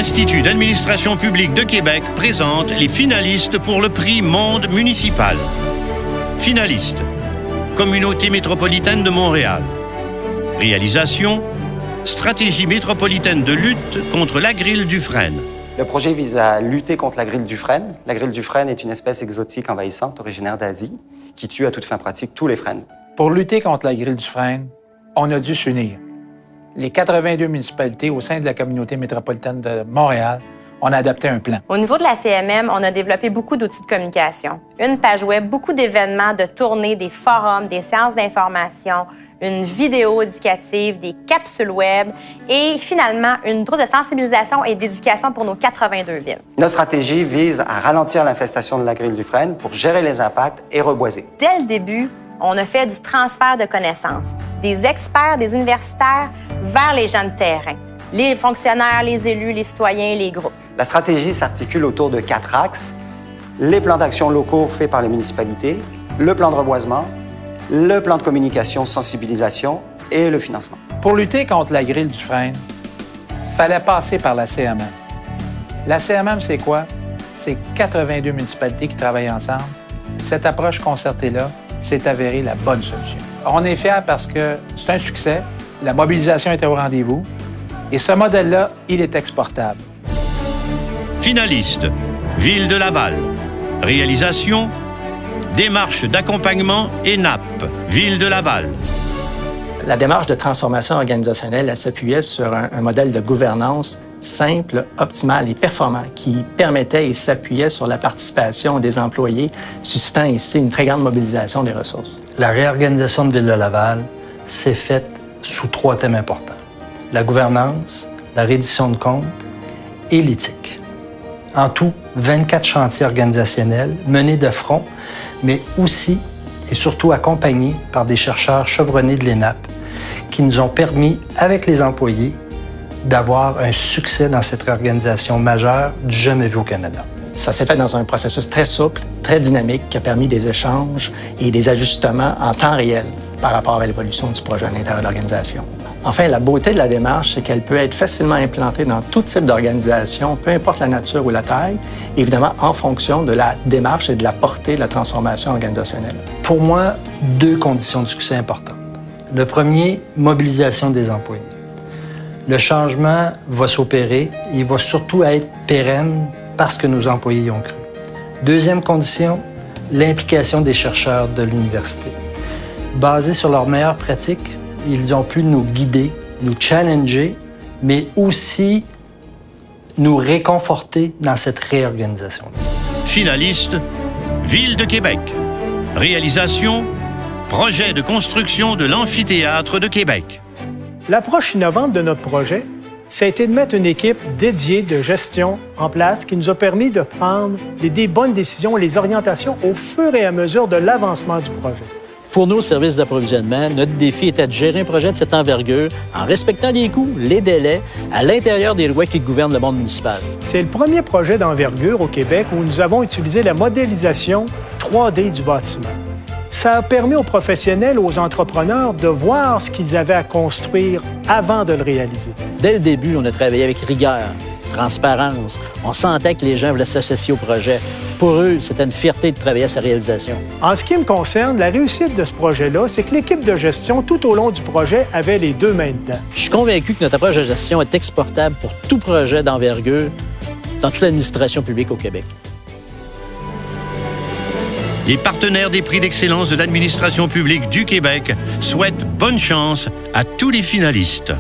l'Institut d'administration publique de Québec présente les finalistes pour le prix Monde municipal. Finalistes: Communauté métropolitaine de Montréal. Réalisation: Stratégie métropolitaine de lutte contre la grille du frêne. Le projet vise à lutter contre la grille du frêne. La grille du frêne est une espèce exotique envahissante originaire d'Asie qui tue à toute fin pratique tous les frênes. Pour lutter contre la grille du frêne, on a dû s'unir. Les 82 municipalités au sein de la communauté métropolitaine de Montréal, on a adopté un plan. Au niveau de la CMM, on a développé beaucoup d'outils de communication. Une page web, beaucoup d'événements, de tournées, des forums, des séances d'information, une vidéo éducative, des capsules web et finalement une trousse de sensibilisation et d'éducation pour nos 82 villes. Notre stratégie vise à ralentir l'infestation de la grille du frêne pour gérer les impacts et reboiser. Dès le début, on a fait du transfert de connaissances, des experts, des universitaires vers les gens de terrain, les fonctionnaires, les élus, les citoyens, les groupes. La stratégie s'articule autour de 4 axes: les plans d'action locaux faits par les municipalités, le plan de reboisement, le plan de communication, sensibilisation et le financement. Pour lutter contre la grille du frêne, il fallait passer par la CMM. La CMM, c'est quoi? C'est 82 municipalités qui travaillent ensemble. Cette approche concertée-là s'est avérée la bonne solution. On est fiers parce que c'est un succès, la mobilisation était au rendez-vous et ce modèle-là, il est exportable. Finalistes: Ville de Laval. Réalisation: Démarche d'accompagnement ENAP, Ville de Laval. La démarche de transformation organisationnelle, elle s'appuyait sur un modèle de gouvernance simple, optimal et performant qui permettait et s'appuyait sur la participation des employés, suscitant ici une très grande mobilisation des ressources. La réorganisation de Ville de Laval s'est faite sous 3 thèmes importants: la gouvernance, la reddition de comptes et l'éthique. En tout, 24 chantiers organisationnels menés de front, mais aussi et surtout accompagnés par des chercheurs chevronnés de l'ENAP qui nous ont permis, avec les employés, d'avoir un succès dans cette réorganisation majeure du jamais vu au Canada. Ça s'est fait dans un processus très souple, très dynamique, qui a permis des échanges et des ajustements en temps réel par rapport à l'évolution du projet à l'intérieur de l'organisation. Enfin, la beauté de la démarche, c'est qu'elle peut être facilement implantée dans tout type d'organisation, peu importe la nature ou la taille, évidemment en fonction de la démarche et de la portée de la transformation organisationnelle. Pour moi, 2 conditions de succès importantes. Le premier, mobilisation des employés. Le changement va s'opérer, il va surtout être pérenne parce que nos employés y ont cru. Deuxième condition, l'implication des chercheurs de l'université. Basés sur leurs meilleures pratiques, ils ont pu nous guider, nous challenger, mais aussi nous réconforter dans cette réorganisation-là. Finalistes: Ville de Québec. Réalisation: Projet de construction de l'amphithéâtre de Québec. L'approche innovante de notre projet, ça a été de mettre une équipe dédiée de gestion en place qui nous a permis de prendre des bonnes décisions, les orientations au fur et à mesure de l'avancement du projet. Pour nos services d'approvisionnement, notre défi était de gérer un projet de cette envergure en respectant les coûts, les délais, à l'intérieur des lois qui gouvernent le monde municipal. C'est le premier projet d'envergure au Québec où nous avons utilisé la modélisation 3D du bâtiment. Ça a permis aux professionnels, aux entrepreneurs de voir ce qu'ils avaient à construire avant de le réaliser. Dès le début, on a travaillé avec rigueur, transparence. On sentait que les gens voulaient s'associer au projet. Pour eux, c'était une fierté de travailler à sa réalisation. En ce qui me concerne, la réussite de ce projet-là, c'est que l'équipe de gestion, tout au long du projet, avait les 2 mains dedans. Je suis convaincu que notre approche de gestion est exportable pour tout projet d'envergure dans toute l'administration publique au Québec. Les partenaires des prix d'excellence de l'administration publique du Québec souhaitent bonne chance à tous les finalistes.